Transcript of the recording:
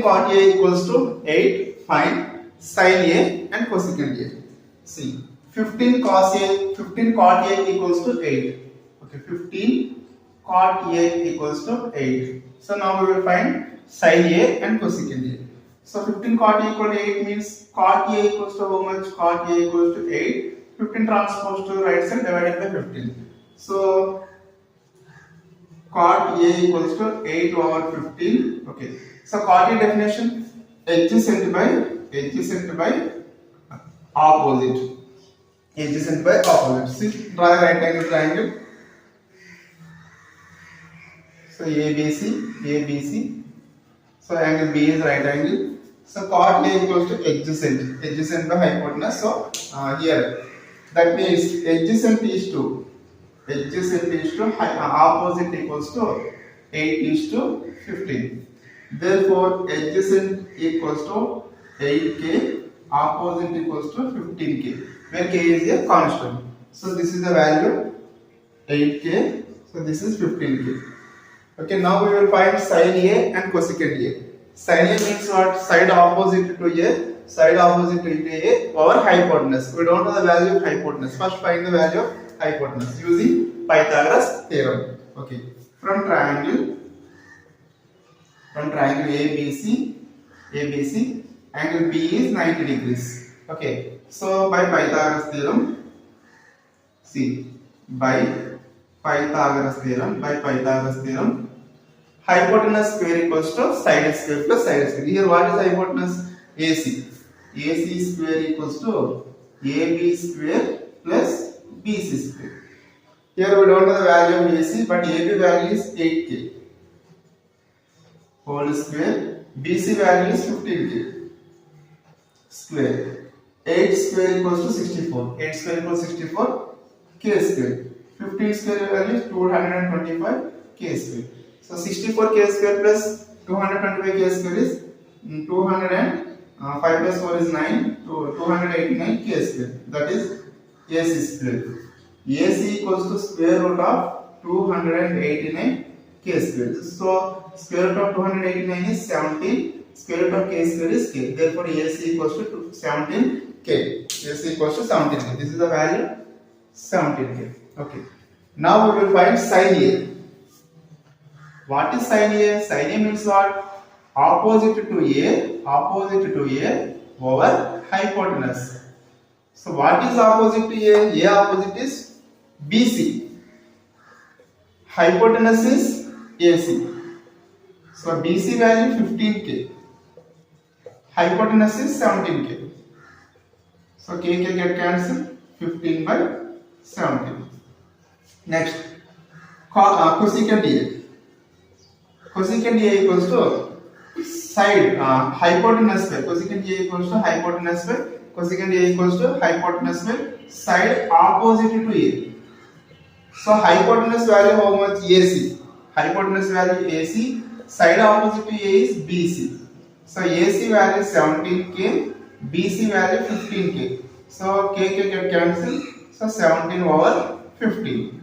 cot A equals to 8. Find sin A and cosecant A. See, 15 cos A, 15 cot A equals to 8. Okay, 15 cot A equals to 8. So now we will find sin A and cosecant A. So 15 cot A equal to 8 means cot A equals to how much? Cot A equals to 8. 15 transposed to right side divided by 15. So cot A equals to 8 over 15. Okay. So cot A definition, adjacent by opposite. Adjacent by opposite. See, draw a right angle triangle. So ABC. So angle B is right angle. So cot A equals to adjacent by hypotenuse. So here that means adjacent is to opposite equals to 8 is to 15. Therefore adjacent equals to 8k, opposite equals to 15k, where k is a constant. So this is the value 8k. So this is 15k. Okay, now we will find sin A and cosecant A. Sin A means what? Side opposite to A. Side opposite to A over hypotenuse. We don't know the value of hypotenuse. First find the value of hypotenuse using Pythagoras theorem. Okay, from triangle ABC, angle B is 90 degrees. Okay, so by Pythagoras theorem, see, by Pythagoras theorem, hypotenuse square equals to side square plus side square. Here what is hypotenuse? AC. AC square equals to AB square plus BC square. Here we don't know the value of AC, but AB value is 8k whole square. BC value is 15k square. 8 square equals to 64. 8 square equals 64 k square. 15 square value is 225 k square. So 64 k square plus 225 k square is 5 plus 4 is 9. 289 k square. That is AC square. AC equals to square root of 289 k square. So square root of 289 is 17. Square root of k square is k. Therefore AC equals to 17k. AC equals to 17k. This is the value 17k. Okay. Now we will find sin A. What is sin A? Sin A means what? Opposite to A over hypotenuse. So what is opposite to A? A opposite is BC. Hypotenuse is AC. So BC value 15k. Hypotenuse is 17k. So k get cancelled. 15 by 17. Next, cosecant A. Cosecant A equals to side hypotenuse by cosecant A equals to hypotenuse by cosecant A equals to hypotenuse by side opposite to A. So hypotenuse value how much? AC. Hypotenuse value AC. Side opposite to A is BC. So AC value 17k. BC value 15k. So k get cancelled. So 17 over 15.